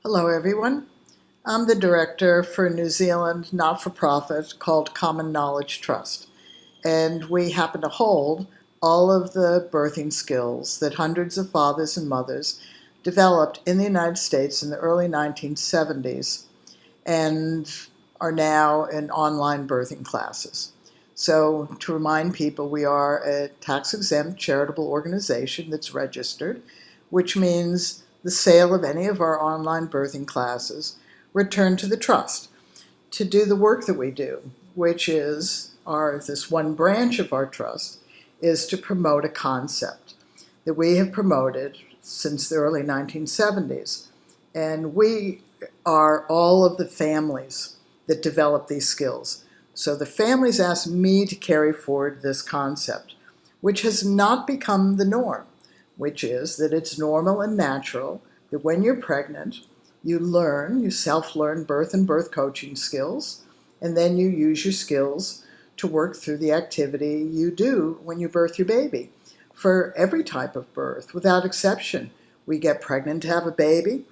Hello, everyone. I'm the director for a New Zealand not-for-profit called Common Knowledge Trust, and we happen to hold all of the birthing skills that hundreds of fathers and mothers developed in the United States in the early 1970s and are now in online birthing classes. So, to remind people, we are a tax-exempt charitable organization that's registered, which means the sale of any of our online birthing classes return to the trust to do the work that we do, which is this one branch of our trust is to promote a concept that we have promoted since the early 1970s. And we are all of the families that develop these skills. So the families asked me to carry forward this concept, which has not become the norm, which is that it's normal and natural that when you're pregnant, you self-learn birth and birth coaching skills, and then you use your skills to work through the activity you do when you birth your baby. For every type of birth, without exception, we get pregnant to have a baby.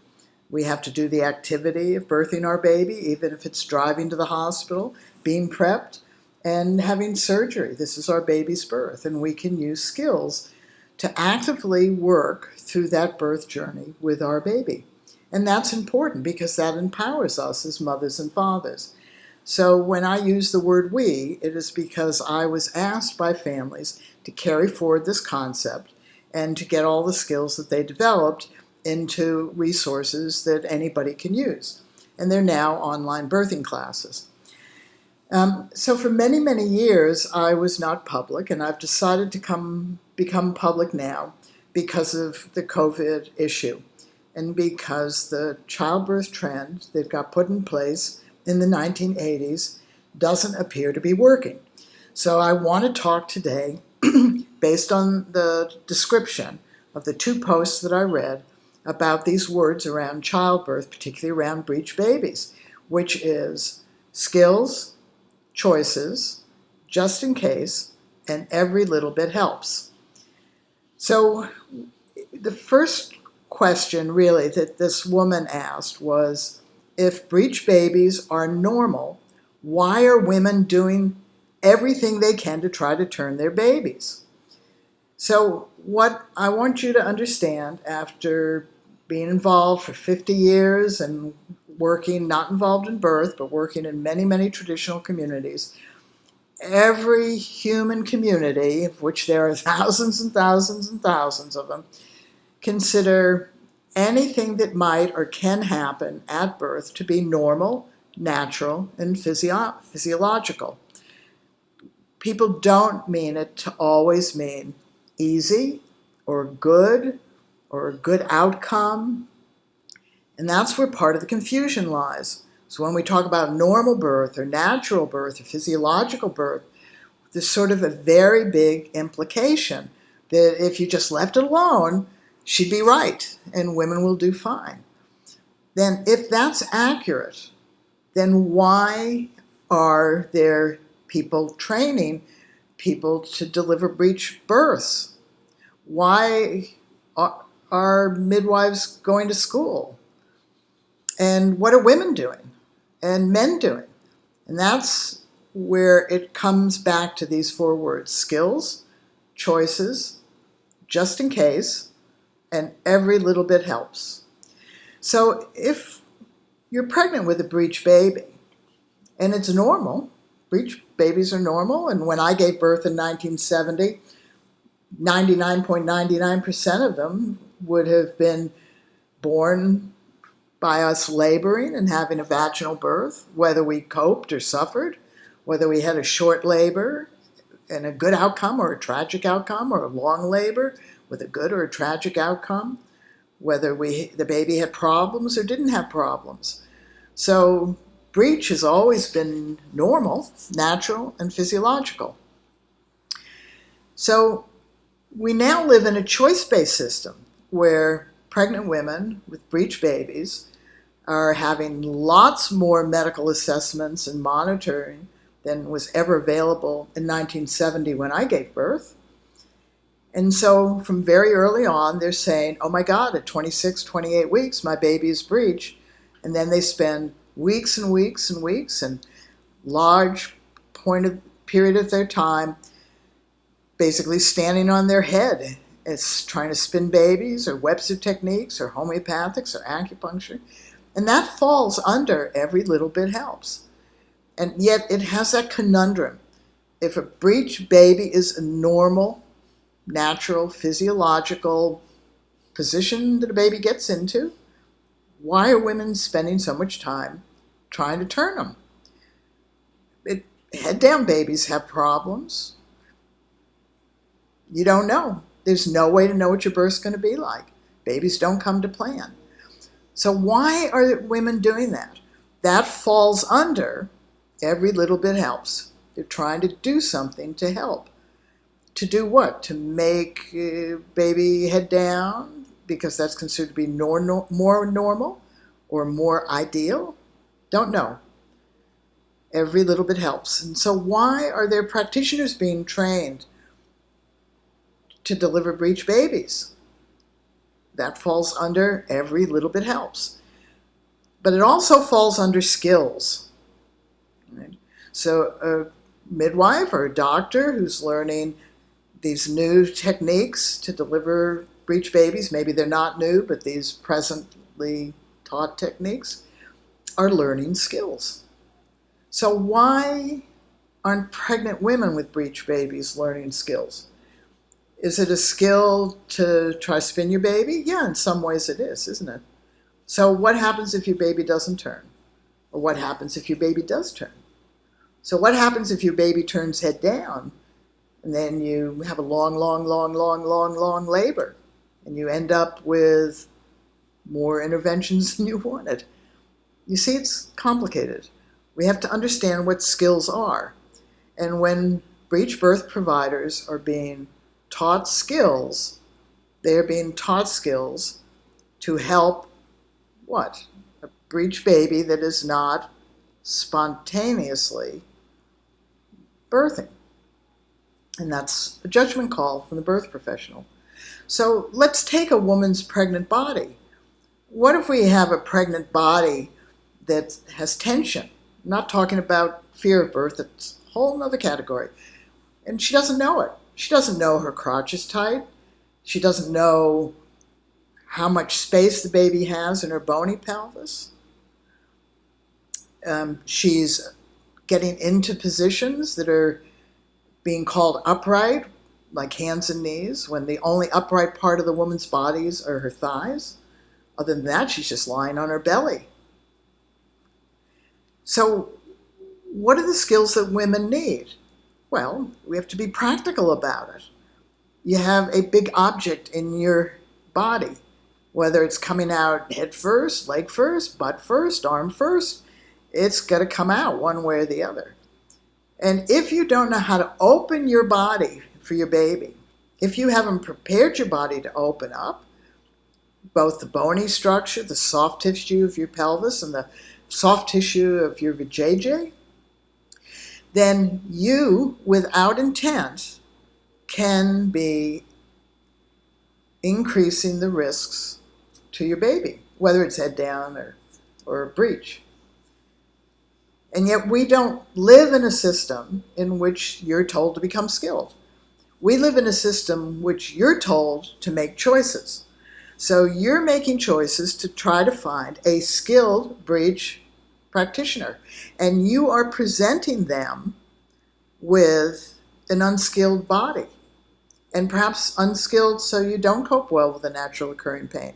We have to do the activity of birthing our baby, even if it's driving to the hospital, being prepped, and having surgery. This is our baby's birth, and we can use skills to actively work through that birth journey with our baby. And that's important because that empowers us as mothers and fathers. So when I use the word we, it is because I was asked by families to carry forward this concept and to get all the skills that they developed into resources that anybody can use. And they're now online birthing classes. So for many, many years, I was not public, and I've decided to become public now because of the COVID issue and because the childbirth trend that got put in place in the 1980s doesn't appear to be working. So I want to talk today, based on the description of the two posts that I read, about these words around childbirth, particularly around breech babies, which is skills, choices, just in case, and every little bit helps. So the first question really that this woman asked was, if breech babies are normal, why are women doing everything they can to try to turn their babies? So what I want you to understand, after being involved for 50 years and working, not involved in birth, but working in many, many traditional communities, every human community, of which there are thousands and thousands and thousands of them, consider anything that might or can happen at birth to be normal, natural, and physiological. People don't mean it to always mean easy or a good outcome. And that's where part of the confusion lies. So when we talk about normal birth or natural birth or physiological birth, there's sort of a very big implication that if you just left it alone, she'd be right and women will do fine. Then if that's accurate, then why are there people training people to deliver breech births? Why are midwives going to school? And what are women doing and men doing? And that's where it comes back to these four words: skills, choices, just in case, and every little bit helps. So if you're pregnant with a breech baby, and it's normal, breech babies are normal, and when I gave birth in 1970, 99.99% of them would have been born by us laboring and having a vaginal birth, whether we coped or suffered, whether we had a short labor and a good outcome or a tragic outcome, or a long labor with a good or a tragic outcome, whether the baby had problems or didn't have problems. So breech has always been normal, natural, and physiological. So we now live in a choice-based system where pregnant women with breech babies are having lots more medical assessments and monitoring than was ever available in 1970 when I gave birth. And so from very early on, they're saying, oh my God, at 26, 28 weeks, my baby is breech. And then they spend weeks and weeks and weeks and large period of their time basically standing on their head. It's trying to spin babies or Webster techniques or homeopathics or acupuncture. And that falls under every little bit helps. And yet it has that conundrum. If a breech baby is a normal, natural, physiological position that a baby gets into, why are women spending so much time trying to turn them? Head down babies have problems. You don't know. There's no way to know what your birth's going to be like. Babies don't come to plan. So why are women doing that? That falls under every little bit helps. They're trying to do something to help. To do what? To make baby head down because that's considered to be more normal or more ideal? Don't know. Every little bit helps. And so why are there practitioners being trained to deliver breech babies? That falls under every little bit helps. But it also falls under skills. Right? So a midwife or a doctor who's learning these new techniques to deliver breech babies, maybe they're not new, but these presently taught techniques are learning skills. So why aren't pregnant women with breech babies learning skills? Is it a skill to try to spin your baby? Yeah, in some ways it is, isn't it? So what happens if your baby doesn't turn? Or what happens if your baby does turn? So what happens if your baby turns head down and then you have a long labor and you end up with more interventions than you wanted? You see, it's complicated. We have to understand what skills are. And when breech birth providers are being taught skills, they're being taught skills to help what? A breech baby that is not spontaneously birthing. And that's a judgment call from the birth professional. So let's take a woman's pregnant body. What if we have a pregnant body that has tension? I'm not talking about fear of birth, it's a whole other category. And she doesn't know it. She doesn't know her crotch is tight. She doesn't know how much space the baby has in her bony pelvis. She's getting into positions that are being called upright, like hands and knees, when the only upright part of the woman's body are her thighs. Other than that, she's just lying on her belly. So what are the skills that women need? Well, we have to be practical about it. You have a big object in your body, whether it's coming out head first, leg first, butt first, arm first, it's got to come out one way or the other. And if you don't know how to open your body for your baby, if you haven't prepared your body to open up, both the bony structure, the soft tissue of your pelvis, and the soft tissue of your vajayjay, then you, without intent, can be increasing the risks to your baby, whether it's head down or a breech. And yet we don't live in a system in which you're told to become skilled. We live in a system which you're told to make choices. So you're making choices to try to find a skilled breech practitioner, and you are presenting them with an unskilled body, and perhaps unskilled so you don't cope well with the natural occurring pain.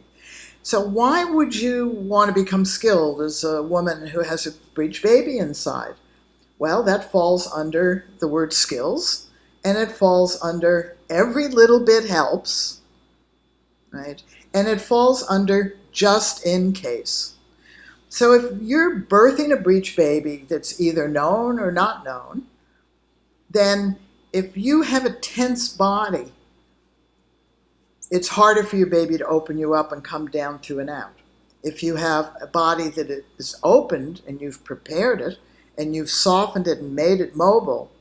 So why would you want to become skilled as a woman who has a breech baby inside? Well, that falls under the word skills, and it falls under every little bit helps, right? And it falls under just in case. So if you're birthing a breech baby that's either known or not known, then if you have a tense body, it's harder for your baby to open you up and come down through and out. If you have a body that is opened and you've prepared it and you've softened it and made it mobile,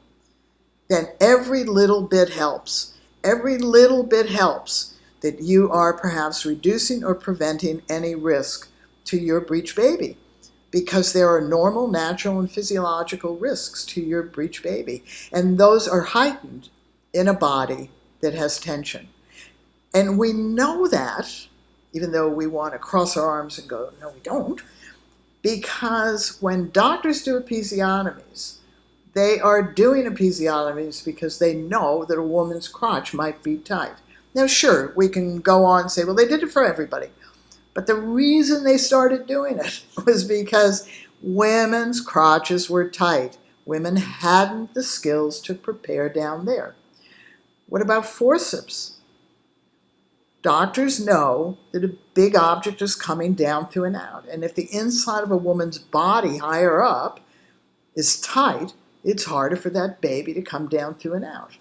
then every little bit helps. Every little bit helps that you are perhaps reducing or preventing any risk to your breech baby, because there are normal, natural, and physiological risks to your breech baby. And those are heightened in a body that has tension. And we know that, even though we want to cross our arms and go, no, we don't, because when doctors do episiotomies, they are doing episiotomies because they know that a woman's crotch might be tight. Now, sure, we can go on and say, well, they did it for everybody. But the reason they started doing it was because women's crotches were tight. Women hadn't the skills to prepare down there. What about forceps? Doctors know that a big object is coming down through and out. And if the inside of a woman's body higher up is tight, it's harder for that baby to come down through and out.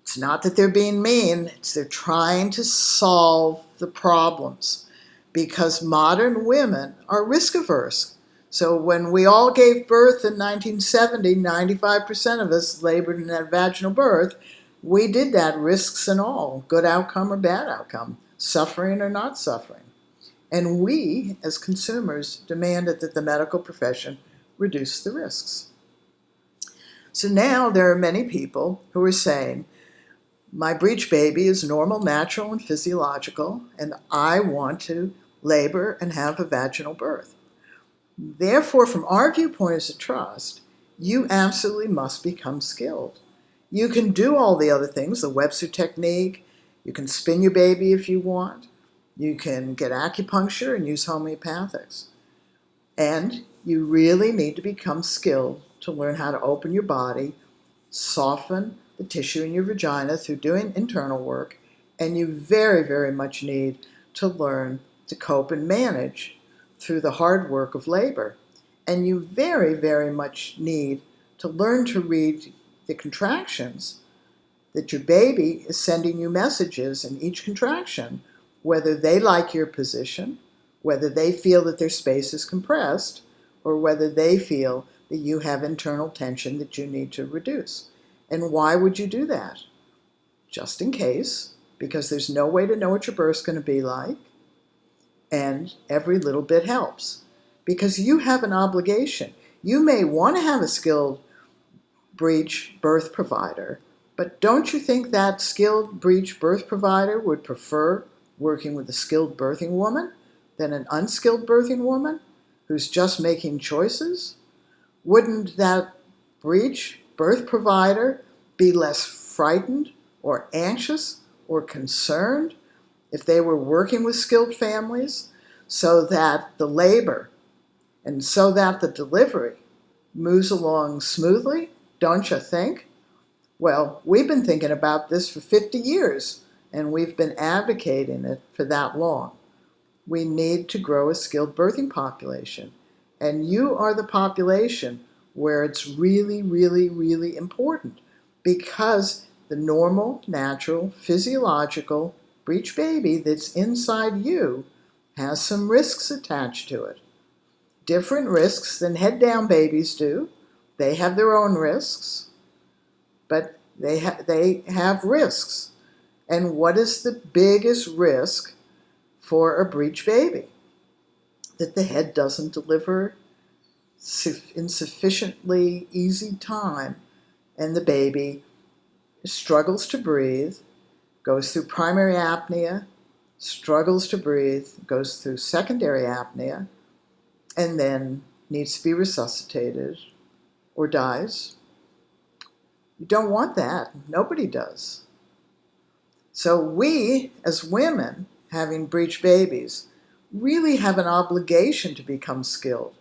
It's not that they're being mean, it's they're trying to solve the problems, because modern women are risk averse. So when we all gave birth in 1970, 95% of us labored and had vaginal birth. We did that, risks and all, good outcome or bad outcome, suffering or not suffering. And we, as consumers, demanded that the medical profession reduce the risks. So now there are many people who are saying, my breech baby is normal, natural, and physiological, and I want to labor and have a vaginal birth. Therefore, from our viewpoint as a trust, you absolutely must become skilled. You can do all the other things, the Webster technique, you can spin your baby if you want, you can get acupuncture and use homeopathics. And you really need to become skilled to learn how to open your body, soften the tissue in your vagina through doing internal work, and you very, very much need to learn to cope and manage through the hard work of labor. And you very, very much need to learn to read the contractions that your baby is sending you messages in each contraction, whether they like your position, whether they feel that their space is compressed, or whether they feel that you have internal tension that you need to reduce. And why would you do that? Just in case, because there's no way to know what your birth's going to be like, and every little bit helps. Because you have an obligation. You may want to have a skilled breech birth provider, but don't you think that skilled breech birth provider would prefer working with a skilled birthing woman than an unskilled birthing woman who's just making choices? Wouldn't that breech birth provider be less frightened or anxious or concerned if they were working with skilled families, so that the labor and so that the delivery moves along smoothly? Don't you think? Well, we've been thinking about this for 50 years, and we've been advocating it for that long. We need to grow a skilled birthing population, and you are the population where it's really, really, really important, because the normal, natural, physiological breech baby that's inside you has some risks attached to it. Different risks than head-down babies do. They have their own risks, but they have risks. And what is the biggest risk for a breech baby? That the head doesn't deliver in sufficiently easy time, and the baby struggles to breathe, goes through primary apnea, struggles to breathe, goes through secondary apnea, and then needs to be resuscitated or dies. You don't want that. Nobody does. So we, as women having breech babies, really have an obligation to become skilled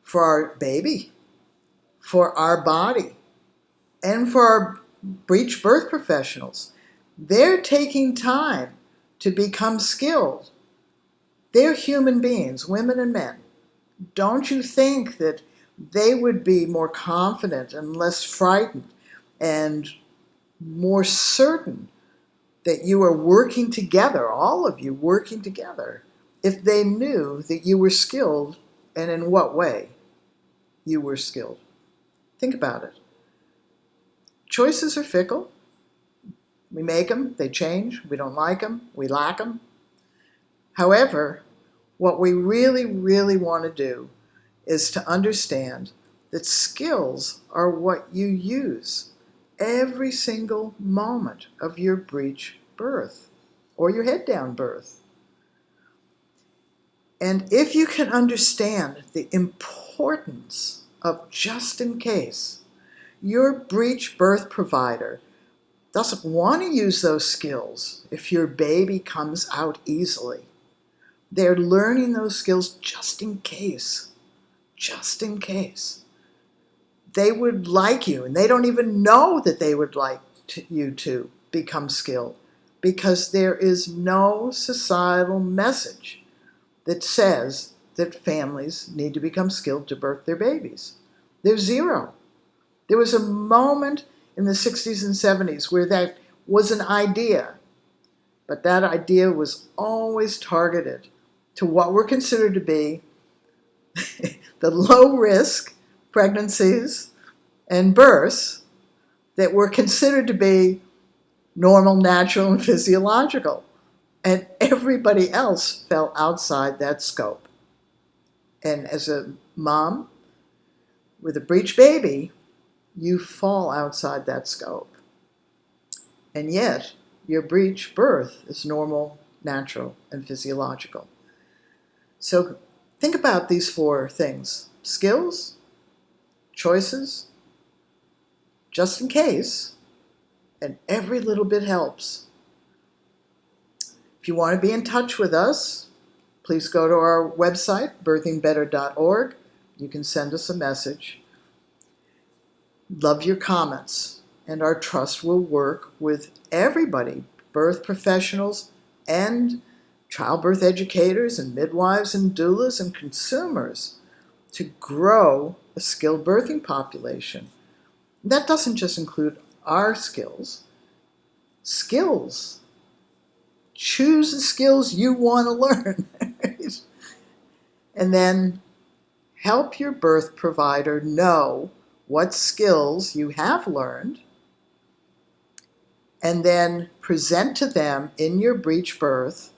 for our baby, for our body, and for our breech birth professionals. They're taking time to become skilled. They're human beings, women and men. Don't you think that they would be more confident and less frightened and more certain that you are working together, all of you working together, if they knew that you were skilled and in what way you were skilled? Think about it. Choices are fickle. We make them, they change, we don't like them, we lack them. However, What we really, really want to do is to understand that skills are what you use every single moment of your breech birth or your head down birth. And if you can understand the importance of just in case, your breech birth provider doesn't want to use those skills if your baby comes out easily. They're learning those skills just in case. Just in case. They would like you, and they don't even know that they would like you to become skilled, because there is no societal message that says that families need to become skilled to birth their babies. There's zero. There was a moment in the 60s and 70s where that was an idea, but that idea was always targeted to what were considered to be the low-risk pregnancies and births that were considered to be normal, natural, and physiological. And everybody else fell outside that scope. And as a mom with a breech baby, you fall outside that scope. And yet, your breech birth is normal, natural, and physiological. So think about these four things: skills, choices, just in case, and every little bit helps. If you want to be in touch with us, please go to our website, birthingbetter.org. You can send us a message. Love your comments, and our trust will work with everybody, birth professionals and childbirth educators and midwives and doulas and consumers, to grow a skilled birthing population. That doesn't just include our skills. Skills. Choose the skills you want to learn. Right? And then help your birth provider know what skills you have learned, and then present to them in your breech birth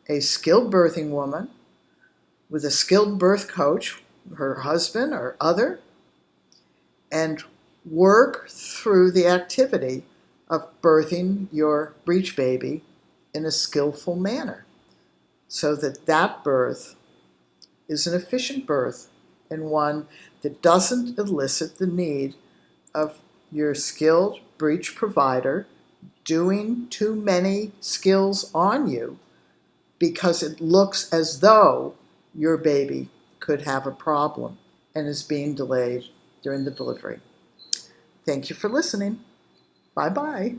a skilled birthing woman with a skilled birth coach, her husband or other, and work through the activity of birthing your breech baby in a skillful manner, so that that birth is an efficient birth and one that doesn't elicit the need of your skilled breech provider doing too many skills on you, because it looks as though your baby could have a problem and is being delayed during the delivery. Thank you for listening. Bye-bye.